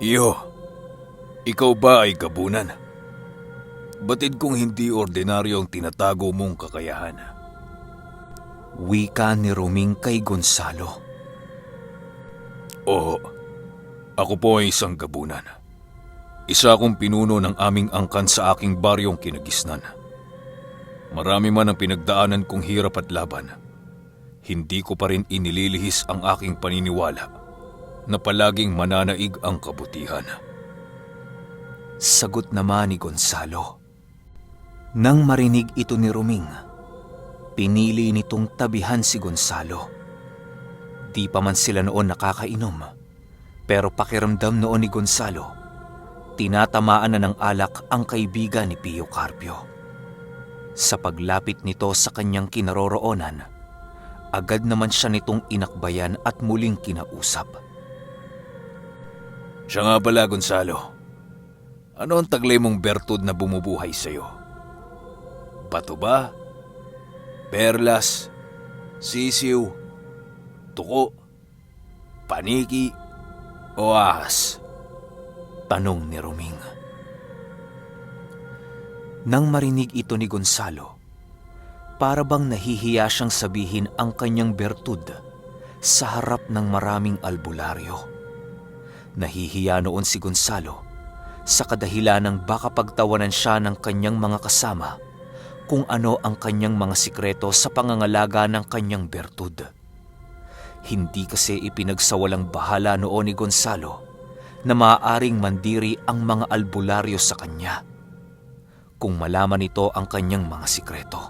Iyo, ikaw ba ay gabunan? Batid kong hindi ordinaryo ang tinatago mong kakayahan. Wika ni Roming kay Gonzalo. Oo, ako po ay isang gabunan. Isa akong pinuno ng aming angkan sa aking baryong kinagisnan. Marami man ang pinagdaanan kong hirap at laban, hindi ko pa rin inililihis ang aking paniniwala na palaging mananaig ang kabutihan. Sagot naman ni Gonzalo. Nang marinig ito ni Roming, pinili nitong tabihan si Gonzalo. Di pa man sila noon nakakainom, pero pakiramdam noon ni Gonzalo, tinatamaan na ng alak ang kaibigan ni Pio Carpio. Sa paglapit nito sa kanyang kinaroroonan, agad naman siya nitong inakbayan at muling kinausap. Siya nga pala, Gonzalo. Ano ang taglay mong bertud na bumubuhay sa'yo? Bato ba? Perlas? Sisiw? Tuko? Paniki? O ahas? Tanong ni Roming. Nang marinig ito ni Gonzalo, para bang nahihiya siyang sabihin ang kanyang bertud sa harap ng maraming albularyo. Nahihiya noon si Gonzalo sa kadahilanang baka pagtawanan siya ng kanyang mga kasama kung ano ang kanyang mga sikreto sa pangangalaga ng kanyang bertud. Hindi kasi ipinagsawalang bahala noon ni Gonzalo na maaaring mandiri ang mga albularyo sa kanya kung malaman nito ang kanyang mga sikreto.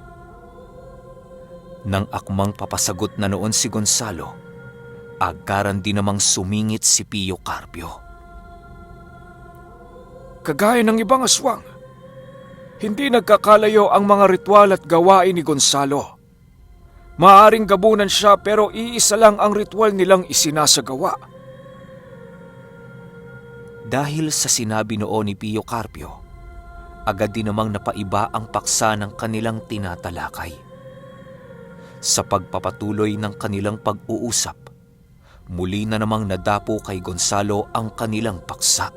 Nang akmang papasagot na noon si Gonzalo, agaran din namang sumingit si Pio Carpio. Kagaya ng ibang aswang, hindi nagkakalayo ang mga ritual at gawain ni Gonzalo. Maaring gabunan siya pero iisa lang ang ritual nilang isinasagawa. Dahil sa sinabi noon ni Pio Carpio, agad din namang napaiba ang paksa ng kanilang tinatalakay. Sa pagpapatuloy ng kanilang pag-uusap, muli na namang nadapo kay Gonzalo ang kanilang paksa.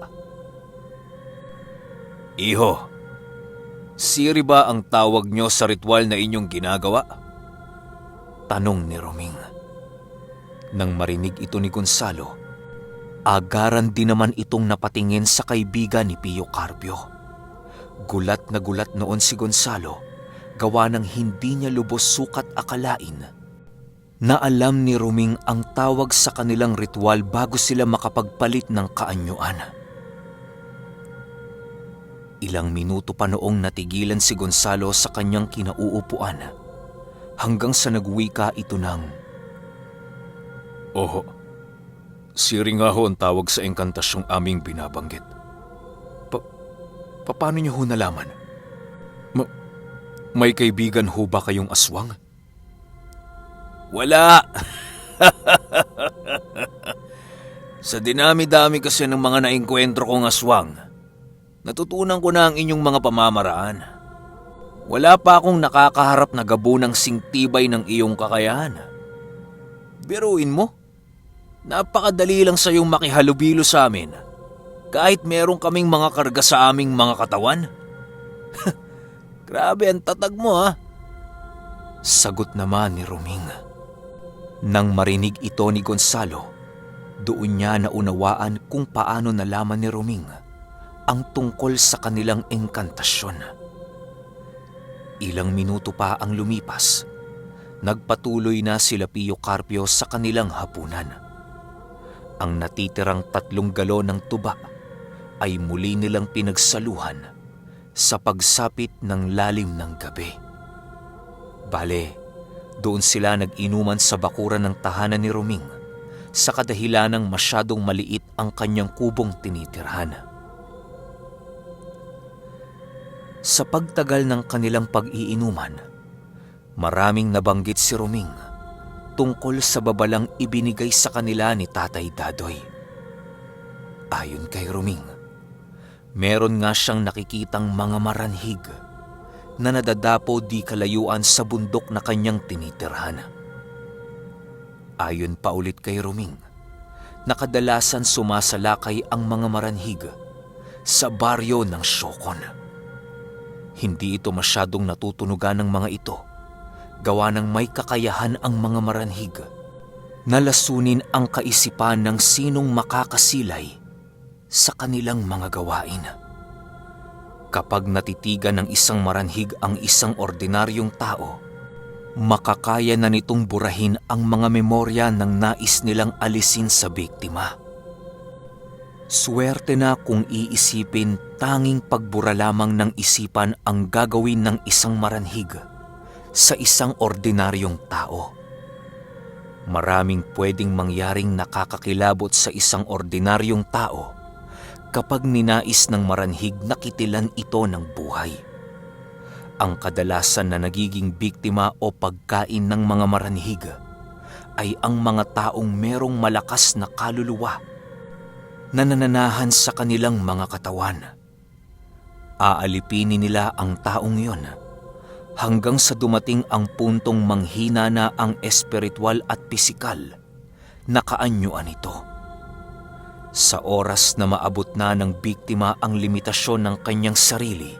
Iho, siri ba ang tawag nyo sa ritual na inyong ginagawa? Tanong ni Roming. Nang marinig ito ni Gonzalo, agaran din naman itong napatingin sa kaibigan ni Pio Carpio. Gulat na gulat noon si Gonzalo, gawa ng hindi niya lubos sukat akalain na alam ni Roming ang tawag sa kanilang ritual bago sila makapagpalit ng kaanyuan. Ilang minuto pa noong natigilan si Gonzalo sa kanyang kinauupuan hanggang sa nagwika ito ng, Oho, siri nga ho ang tawag sa engkantasyong aming binabanggit. paano niyo ho nalaman? May kaibigan ho ba kayong aswang? Wala! Sa dinami-dami kasi ng mga naengkwentro kong aswang, natutunan ko na ang inyong mga pamamaraan. Wala pa akong nakakaharap na gabunang singtibay ng iyong kakayahan. Biruin mo, napakadali lang sa iyong makihalubilo sa amin kahit meron kaming mga karga sa aming mga katawan. Grabe ang tatag mo, ha? Sagot naman ni Roming. Nang marinig ito ni Gonzalo, doon niya naunawaan kung paano nalaman ni Roming ang tungkol sa kanilang engkantasyon. Ilang minuto pa ang lumipas, nagpatuloy na sila Pio Carpio sa kanilang hapunan. Ang natitirang 3 galon ng tuba ay muli nilang pinagsaluhan sa pagsapit ng lalim ng gabi. Bale, doon sila nag-inuman sa bakuran ng tahanan ni Roming sa kadahilanang masyadong maliit ang kanyang kubong tinitirhan. Sa pagtagal ng kanilang pag-iinuman, maraming nabanggit si Roming tungkol sa babalang ibinigay sa kanila ni Tatay Dadoy. Ayon kay Roming, meron nga siyang nakikitang mga maranhig na nadadapo di kalayuan sa bundok na kanyang tinitirhan. Ayon pa ulit kay Roming, na kadalasan sumasalakay ang mga maranhig sa baryo ng Siokon. Hindi ito masyadong natutunugan ng mga ito, gawa ng may kakayahan ang mga maranhig na lasunin ang kaisipan ng sinong makakasilay sa kanilang mga gawain. Kapag natitigan ng isang maranhig ang isang ordinaryong tao, makakaya na nitong burahin ang mga memorya ng nais nilang alisin sa biktima. Swerte na kung iisipin tanging pagbura lamang ng isipan ang gagawin ng isang maranhig sa isang ordinaryong tao. Maraming pwedeng mangyaring nakakakilabot sa isang ordinaryong tao kapag ninais ng maranhig na kitilan ito ng buhay. Ang kadalasan na nagiging biktima o pagkain ng mga maranhig ay ang mga taong merong malakas na kaluluwa na nananahan sa kanilang mga katawan. Aalipinin nila ang taong yon hanggang sa dumating ang puntong manghina na ang espiritual at pisikal na kaanyuan ito. Sa oras na maabot na ng biktima ang limitasyon ng kanyang sarili,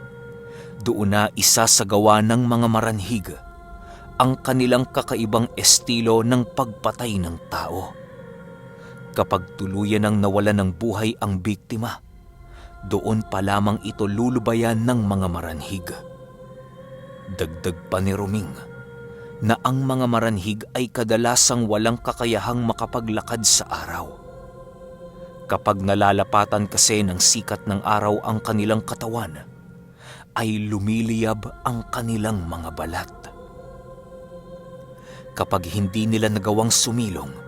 doon na isasagawa ng mga maranhig ang kanilang kakaibang estilo ng pagpatay ng tao. Kapag tuluyan ng nawalan ng buhay ang biktima, doon pa lamang ito lulubayan ng mga maranhig. Dagdag pa ni Ruming na ang mga maranhig ay kadalasang walang kakayahang makapaglakad sa araw. Kapag nalalapatan kasi ng sikat ng araw ang kanilang katawan, ay lumiliyab ang kanilang mga balat. Kapag hindi nila nagawang sumilong,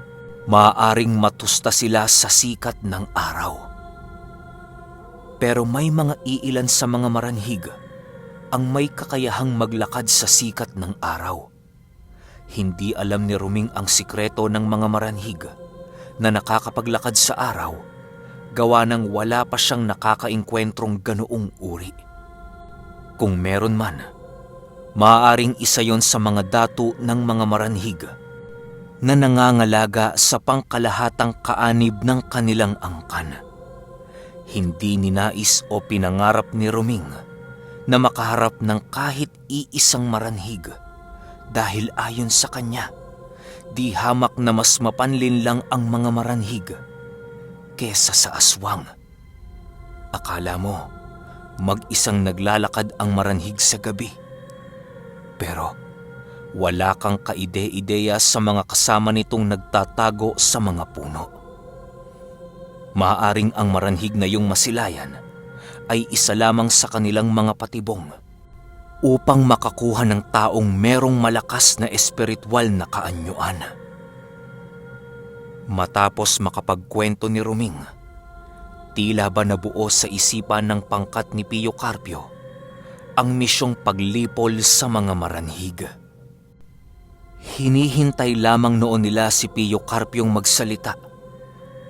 maaaring matusta sila sa sikat ng araw. Pero may mga iilan sa mga maranhig ang may kakayahang maglakad sa sikat ng araw. Hindi alam ni Ruming ang sikreto ng mga maranhig na nakakapaglakad sa araw, gawa ng wala pa siyang nakakaengkwentrong ganoong uri. Kung meron man, maaaring isa yon sa mga datu ng mga maranhig na nangangalaga sa pangkalahatang kaanib ng kanilang angkan. Hindi ninais o pinangarap ni Ruming na makaharap ng kahit iisang maranhig dahil ayon sa kanya, di hamak na mas mapanlin lang ang mga maranhig kesa sa aswang. Akala mo, mag-isang naglalakad ang maranhig sa gabi. Pero wala kang kaide-ideya sa mga kasama nitong nagtatago sa mga puno. Maaaring ang maranhig na yung masilayan ay isa lamang sa kanilang mga patibong upang makakuha ng taong merong malakas na espiritual na kaanyuan. Matapos makapagkwento ni Ruming, tila ba nabuo sa isipan ng pangkat ni Pio Carpio ang misyong paglipol sa mga maranhig. Hinihintay lamang noon nila si Pio Carpiong magsalita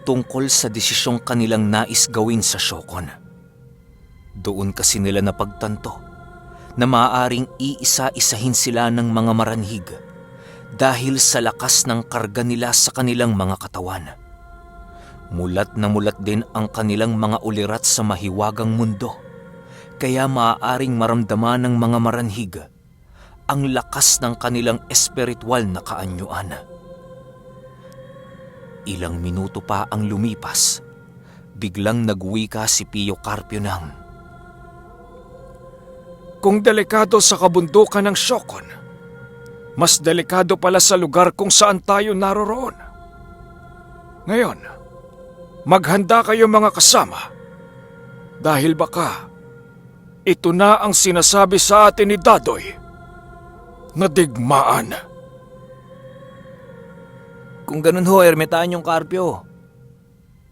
tungkol sa desisyong kanilang nais gawin sa Siokon. Doon kasi nila napagtanto na maaaring iisa-isahin sila ng mga maranhig dahil sa lakas ng karga nila sa kanilang mga katawan. Mulat na mulat din ang kanilang mga ulirat sa mahiwagang mundo, kaya maaaring maramdaman ng mga maranhig ang lakas ng kanilang espiritual na kaanyuan. Ilang minuto pa ang lumipas, biglang nagwika si Pio Carpio ng, Kung delikado sa kabundukan ng Siokon, mas delikado pala sa lugar kung saan tayo naroroon. Ngayon, maghanda kayo mga kasama dahil baka ito na ang sinasabi sa atin ni Dadoy na digmaan. Kung ganun ho, Ermitanyong Carpio,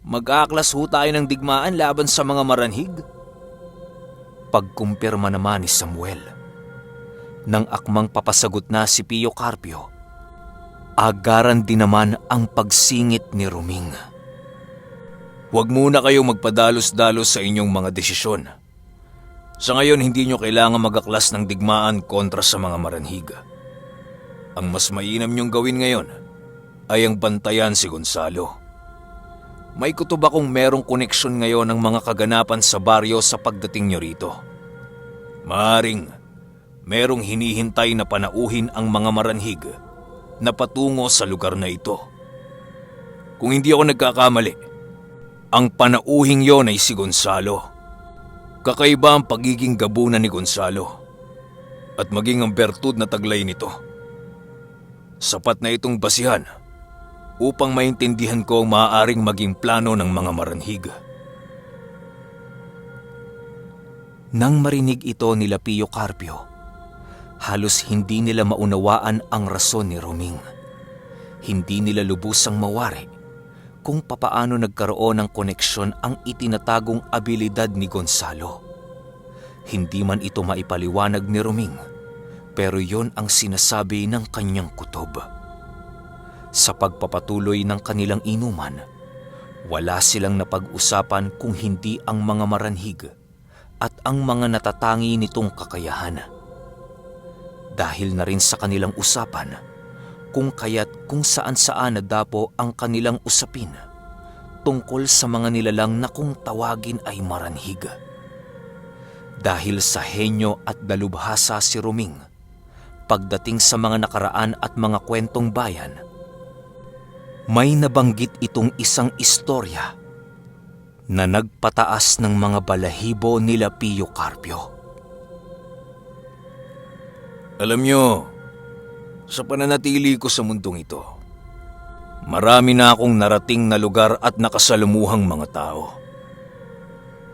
mag-aaklas ho tayo ng digmaan laban sa mga maranhig? Pagkumpirma naman ni Samuel. Nang akmang papasagot na si Pio Carpio, agaran din naman ang pagsingit ni Ruming. Huwag muna kayong magpadalos-dalos sa inyong mga desisyon. Sa ngayon, hindi nyo kailangan mag-aklas ng digmaan kontra sa mga maranhig. Ang mas mainam nyong gawin ngayon ay ang bantayan si Gonzalo. May kutob akong merong koneksyon ngayon ng mga kaganapan sa baryo sa pagdating nyo rito. Maaring merong hinihintay na panauhin ang mga maranhig na patungo sa lugar na ito. Kung hindi ako nagkakamali, ang panauhing yon ay si Gonzalo. Kakaiba ang pagiging gabunan ni Gonzalo at maging ang bertud na taglay nito. Sapat na itong basihan upang maintindihan ko ang maaaring maging plano ng mga maranhig. Nang marinig ito nila Pio Carpio, halos hindi nila maunawaan ang rason ni Roming. Hindi nila lubusang mawari kung papaano nagkaroon ng koneksyon ang itinatagong abilidad ni Gonzalo. Hindi man ito maipaliwanag ni Roming, pero yon ang sinasabi ng kanyang kutob. Sa pagpapatuloy ng kanilang inuman, wala silang napag-usapan kung hindi ang mga maranhig at ang mga natatangi nitong kakayahan. Dahil na rin sa kanilang usapan, kung kaya't kung saan-saan nadapo ang kanilang usapin tungkol sa mga nilalang na kung tawagin ay maranhig. Dahil sa henyo at dalubhasa si Roming, pagdating sa mga nakaraan at mga kwentong bayan, may nabanggit itong isang istorya na nagpataas ng mga balahibo nila Pio Carpio. Alam nyo, sa pananatili ko sa mundong ito, marami na akong narating na lugar at nakasalumuhang mga tao.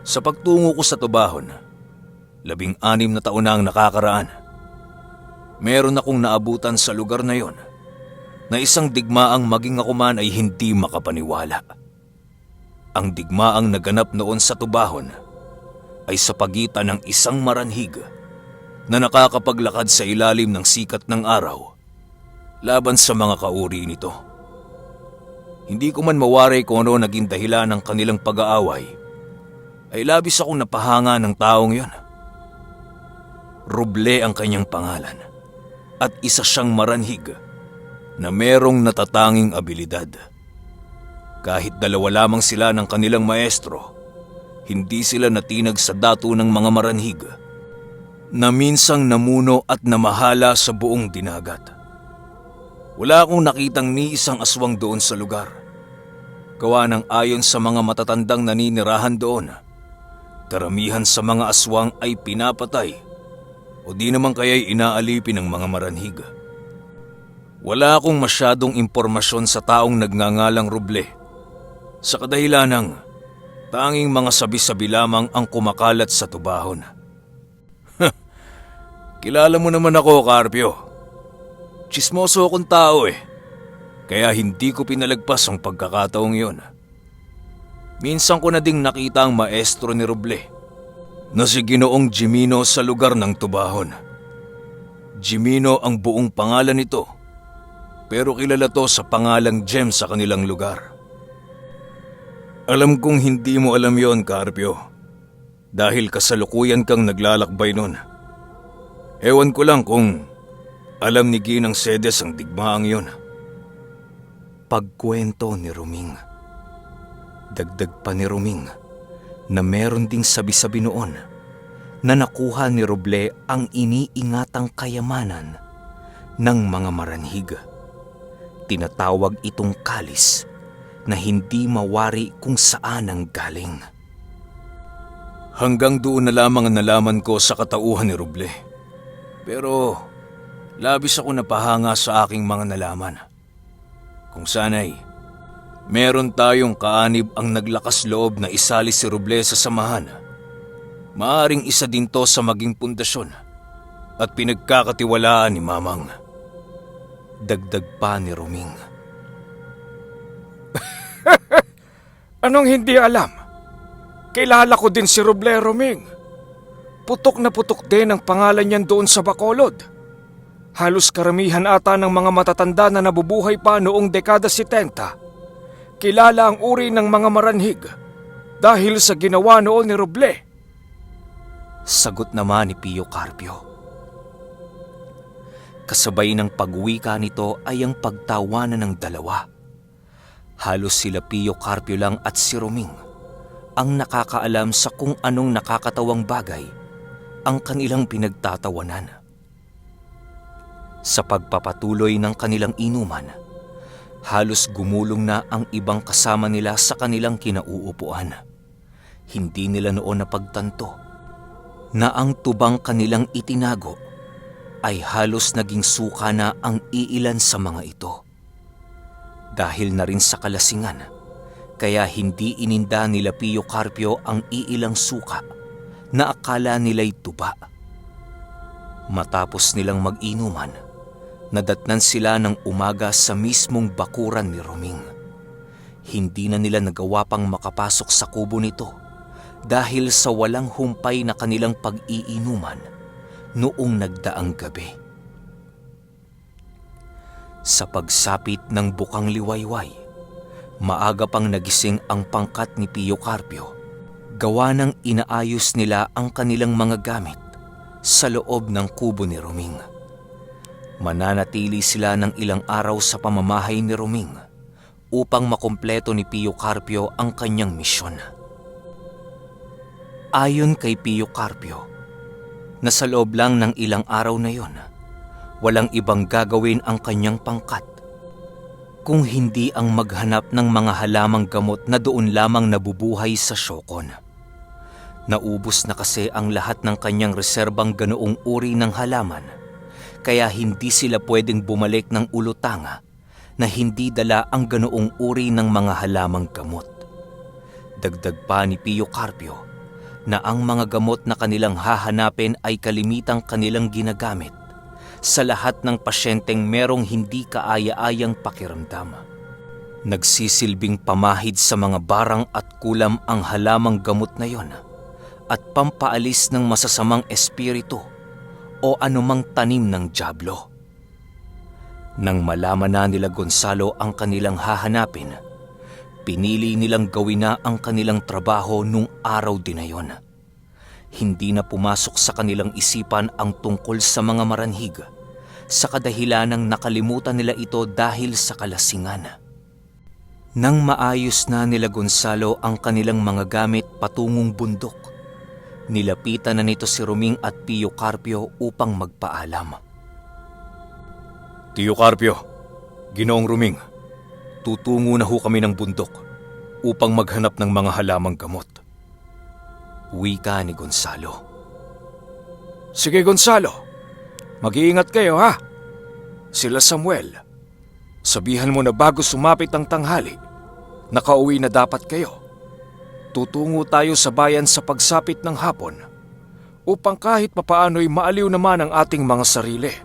Sa pagtungo ko sa Tubahon, 16 na taon na ang nakakaraan. Meron akong naabutan sa lugar na yon na isang digmaang maging ako man ay hindi makapaniwala. Ang digmaang naganap noon sa Tubahon ay sa pagitan ng isang maranhig na nakakapaglakad sa ilalim ng sikat ng araw laban sa mga kauri nito. Hindi ko man mawari kung ano naging dahilan ng kanilang pag-aaway, ay labis akong napahanga ng taong yon. Roble ang kanyang pangalan at isa siyang maranhig na merong natatanging abilidad. Kahit dalawa lamang sila ng kanilang maestro, hindi sila natinag sa dato ng mga maranhig na minsang namuno at namahala sa buong dinagat. Wala akong nakitang ni isang aswang doon sa lugar. Gawa ng ayon sa mga matatandang naninirahan doon, karamihan sa mga aswang ay pinapatay o di naman kaya'y inaalipin ng mga maranhig. Wala akong masyadong impormasyon sa taong nagngangalang Roble, sa kadahilanang tanging mga sabi-sabi lamang ang kumakalat sa Tubahon. Kilala mo naman ako, Carpio. Tsismoso akong tao kaya hindi ko pinalagpas ang pagkakataong yon. Minsan ko na ding nakita ang maestro ni Roble na si Ginoong Jimino sa lugar ng Tubahon. Jimino ang buong pangalan nito, pero kilala to sa pangalang Jem sa kanilang lugar. Alam kong hindi mo alam yon, Carpio, dahil kasalukuyan kang naglalakbay nun. Ewan ko lang kung alam ni Ginang Sedes ang digmaang yon. Pagkwento ni Roming. Dagdag pa ni Roming na meron ding sabi-sabi noon na nakuha ni Roble ang iniingatang kayamanan ng mga maranhig. Tinatawag itong kalis na hindi mawari kung saan ang galing. Hanggang doon na lamang ang nalaman ko sa katauhan ni Roble. Pero labis ako napahanga sa aking mga nalaman. Kung sana'y meron tayong kaanib ang naglakas loob na isali si Roble sa samahan, maaring isa din to sa maging pundasyon at pinagkakatiwalaan ni Mamang. Dagdag pa ni Roming. Anong hindi alam? Kilala ko din si Roble, Roming. Putok na putok din ang pangalan niyan doon sa Bacolod. Halos karamihan ata ng mga matatanda na nabubuhay pa noong dekada 70. Kilala ang uri ng mga maranhig dahil sa ginawa noon ni Roble. Sagot naman ni Pio Carpio. Kasabay ng pagwika nito ay ang pagtawanan ng dalawa. Halos sila Pio Carpio lang at si Roming ang nakakaalam sa kung anong nakakatawang bagay ang kanilang pinagtatawanan. Sa pagpapatuloy ng kanilang inuman, halos gumulong na ang ibang kasama nila sa kanilang kinauupuan. Hindi nila noon napagtanto na ang tubang kanilang itinago ay halos naging suka na ang iilan sa mga ito. Dahil na rin sa kalasingan, kaya hindi ininda nila Pio Carpio ang iilang suka na akala nila'y tuba. Matapos nilang mag-inuman, nadatnan sila ng umaga sa mismong bakuran ni Roming. Hindi na nila nagawa pang makapasok sa kubo nito dahil sa walang humpay na kanilang pag-iinuman noong nagdaang gabi. Sa pagsapit ng bukang liwayway, maaga pang nagising ang pangkat ni Pio Carpio, gawa ng inaayos nila ang kanilang mga gamit sa loob ng kubo ni Roming. Mananatili sila ng ilang araw sa pamamahay ni Roming upang makumpleto ni Pio Carpio ang kanyang misyon. Ayon kay Pio Carpio, na sa loob lang ng ilang araw na yon, walang ibang gagawin ang kanyang pangkat kung hindi ang maghanap ng mga halamang gamot na doon lamang nabubuhay sa Siokon. Naubos na kasi ang lahat ng kanyang reserbang ganoong uri ng halaman, kaya hindi sila pwedeng bumalik ng ulutanga na hindi dala ang ganoong uri ng mga halamang gamot. Dagdag pa ni Pio Carpio na ang mga gamot na kanilang hahanapin ay kalimitang kanilang ginagamit sa lahat ng pasyenteng merong hindi kaaya-ayang pakiramdam. Nagsisilbing pamahid sa mga barang at kulam ang halamang gamot na yon at pampaalis ng masasamang espiritu o anumang tanim ng dyablo. Nang malaman na nila Gonzalo ang kanilang hahanapin, pinili nilang gawin na ang kanilang trabaho nung araw din na yon. Hindi na pumasok sa kanilang isipan ang tungkol sa mga maranhig, sa kadahilanang nakalimutan nila ito dahil sa kalasingan. Nang maayos na nila Gonzalo ang kanilang mga gamit patungong bundok, nilapitan na nito si Roming at Pio Carpio upang magpaalam. Pio Carpio, Ginoong Roming, tutungo na ho kami ng bundok upang maghanap ng mga halamang gamot. Wika ni Gonzalo. Sige Gonzalo, mag-iingat kayo ha. Sila Samuel, sabihan mo na bago sumapit ang tanghali, nakauwi na dapat kayo. Tutungo tayo sa bayan sa pagsapit ng hapon upang kahit papaano'y maaliw naman ang ating mga sarili.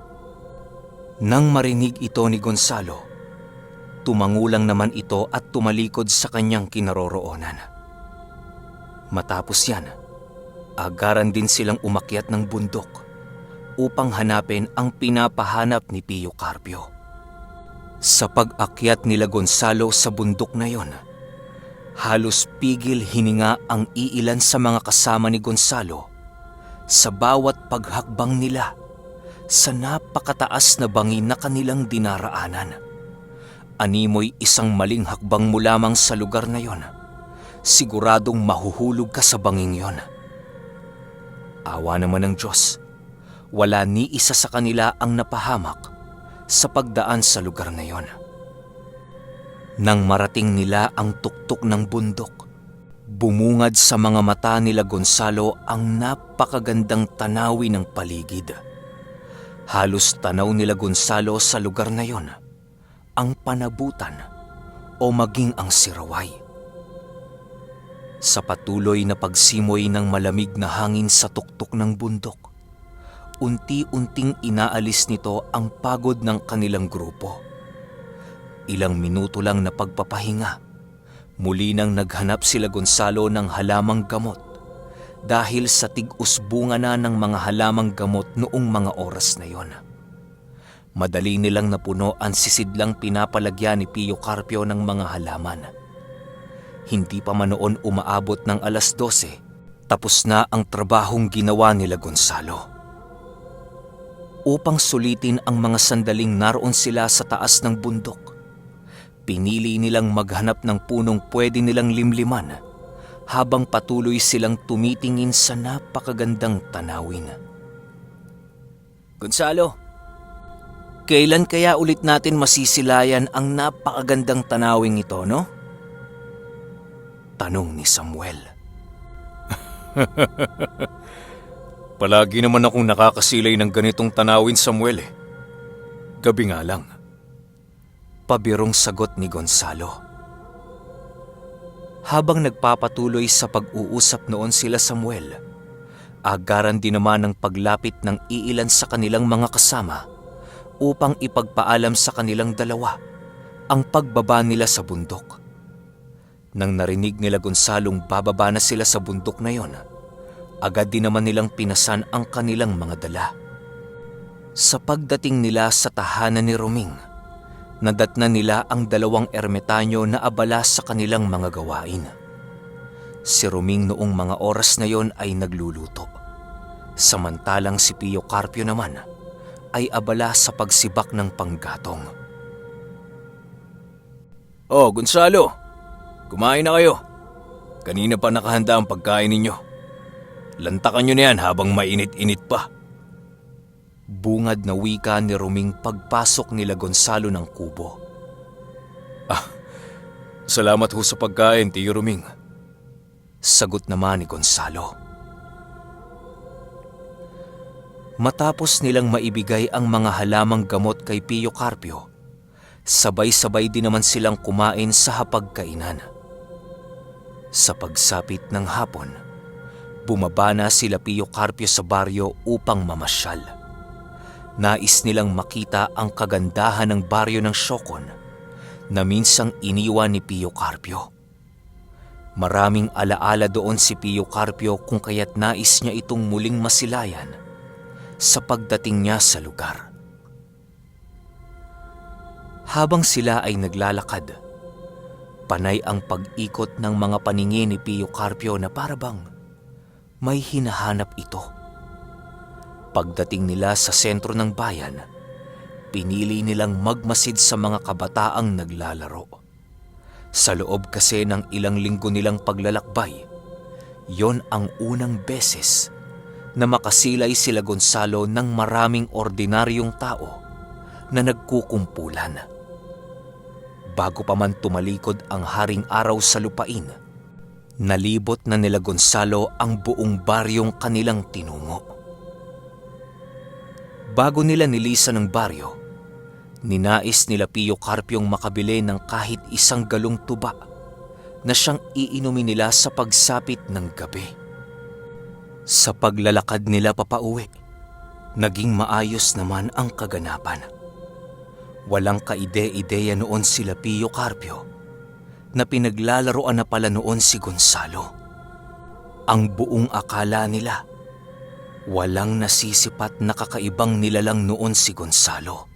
Nang marinig ito ni Gonzalo, tumangulang naman ito at tumalikod sa kanyang kinaroroonan. Matapos yan, agaran din silang umakyat ng bundok upang hanapin ang pinapahanap ni Pio Carpio. Sa pag-akyat nila Gonzalo sa bundok na yon, halos pigil hininga ang iilan sa mga kasama ni Gonzalo sa bawat paghakbang nila sa napakataas na bangin na kanilang dinaraanan. Animoy isang maling hakbang mo lamang sa lugar na yon, siguradong mahuhulog ka sa banging yon. Awa naman ng Diyos, wala ni isa sa kanila ang napahamak sa pagdaan sa lugar na yon. Nang marating nila ang tuktok ng bundok, bumungad sa mga mata nila Gonzalo ang napakagandang tanawin ng paligid. Halos tanaw nila Gonzalo sa lugar na yon ang panabutan o maging ang siraway. Sa patuloy na pagsimoy ng malamig na hangin sa tuktok ng bundok, unti-unting inaalis nito ang pagod ng kanilang grupo. Ilang minuto lang na pagpapahinga, muli nang naghanap sila Gonzalo ng halamang gamot dahil sa tig-usbunga na ng mga halamang gamot noong mga oras na yon. Madali nilang napuno ang sisidlang pinapalagyan ni Pio Carpio ng mga halaman. Hindi pa man noon umaabot ng 12:00, tapos na ang trabahong ginawa nila Gonzalo. Upang sulitin ang mga sandaling naroon sila sa taas ng bundok, Pinili nilang maghanap ng punong pwede nilang limliman habang patuloy silang tumitingin sa napakagandang tanawin. Gonzalo, Kailan kaya ulit natin masisilayan ang napakagandang tanawing ito, no? Tanong ni Samuel. Palagi naman akong nakakasilay ng ganitong tanawin, Samuel eh. Gabi nga lang. Pabirong sagot ni Gonzalo. Habang nagpapatuloy sa pag-uusap noon sila Samuel, agaran din naman ang paglapit ng iilan sa kanilang mga kasama upang ipagpaalam sa kanilang dalawa ang pagbaba nila sa bundok. Nang narinig nila Gonzalong bababa na sila sa bundok na yon, agad din naman nilang pinasan ang kanilang mga dala. Sa pagdating nila sa tahanan ni Roming, nadatnan nila ang dalawang ermitanyo na abala sa kanilang mga gawain. Si Roming noong mga oras na yon ay nagluluto, samantalang si Pio Carpio naman ay abala sa pagsibak ng panggatong. Oh, Gonzalo, kumain na kayo. Kanina pa nakahanda ang pagkain ninyo. Lantakan nyo na yan habang mainit-init pa. Bungad na wika ni Roming pagpasok nila Gonzalo ng kubo. Salamat ho sa pagkain, Tiyo Roming. Sagot naman ni Gonzalo. Matapos nilang maibigay ang mga halamang gamot kay Pio Carpio, sabay-sabay din naman silang kumain sa hapagkainan. Sa pagsapit ng hapon, bumaba na sila Pio Carpio sa baryo upang mamasyal. Nais nilang makita ang kagandahan ng baryo ng Siokon na minsang iniwan ni Pio Carpio. Maraming alaala doon si Pio Carpio kung kaya't nais niya itong muling masilayan sa pagdating niya sa lugar. Habang sila ay naglalakad, panay ang pag-ikot ng mga paningin ni Pio Carpio na parabang may hinahanap ito. Pagdating nila sa sentro ng bayan, pinili nilang magmasid sa mga kabataang naglalaro. Sa loob kasi ng ilang linggo nilang paglalakbay, yon ang unang beses na makasilay sila Gonzalo ng maraming ordinaryong tao na nagkukumpulan. Bago pa man tumalikod ang haring araw sa lupain, nalibot na nila Gonzalo ang buong baryong kanilang tinungo. Bago nila nilisan ng baryo, ninais nila Pio Carpiong makabili ng kahit isang galong tuba na siyang iinumin nila sa pagsapit ng gabi. Sa paglalakad nila papauwi, naging maayos naman ang kaganapan. Walang kaide-ideya noon sila Pio Carpio na pinaglalaroan na pala noon si Gonzalo. Ang buong akala nila, walang nasisipat na kakaibang nilalang noon si Gonzalo.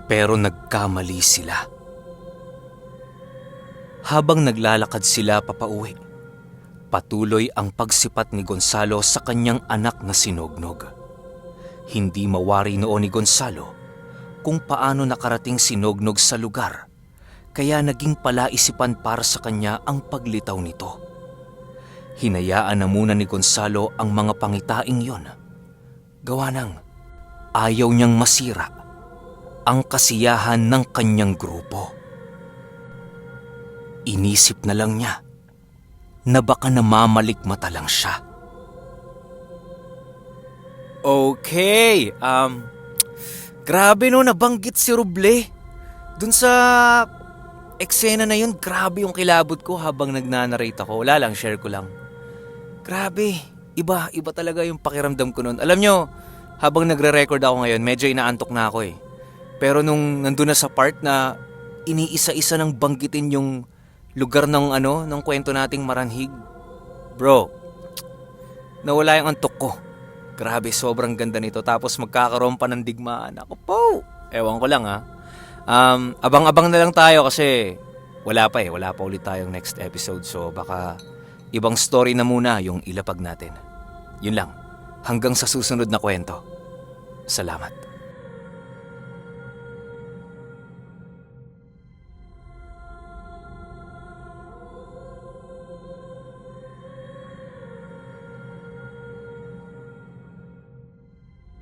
Pero nagkamali sila. Habang naglalakad sila papauwi, patuloy ang pagsipat ni Gonzalo sa kanyang anak na si Nognog. Hindi mawari noon ni Gonzalo kung paano nakarating si Nognog sa lugar, kaya naging palaisipan para sa kanya ang paglitaw nito. Hinayaan na muna ni Gonzalo ang mga pangitaing yon. Gawa ng ayaw niyang masira ang kasiyahan ng kanyang grupo. Inisip na lang niya na baka namamalikmata lang siya. Okay, grabe no, nabanggit si Roble. Dun sa eksena na yun, grabe yung kilabot ko habang nagnanarrate ako. Wala lang, share ko lang. Grabe, iba talaga yung pakiramdam ko nun. Alam nyo, habang nagre-record ako ngayon, medyo inaantok na ako eh. Pero nung nandun na sa part na iniisa-isa nang banggitin yung lugar ng ng kwento nating Maranhig, bro, nawala yung antok ko. Grabe, sobrang ganda nito. Tapos magkakaroon pa ng digmaan. Ako po, ewan ko lang ha. Abang-abang na lang tayo kasi wala pa ulit tayong next episode. So baka ibang story na muna yung ilapag natin. Yun lang, hanggang sa susunod na kwento. Salamat.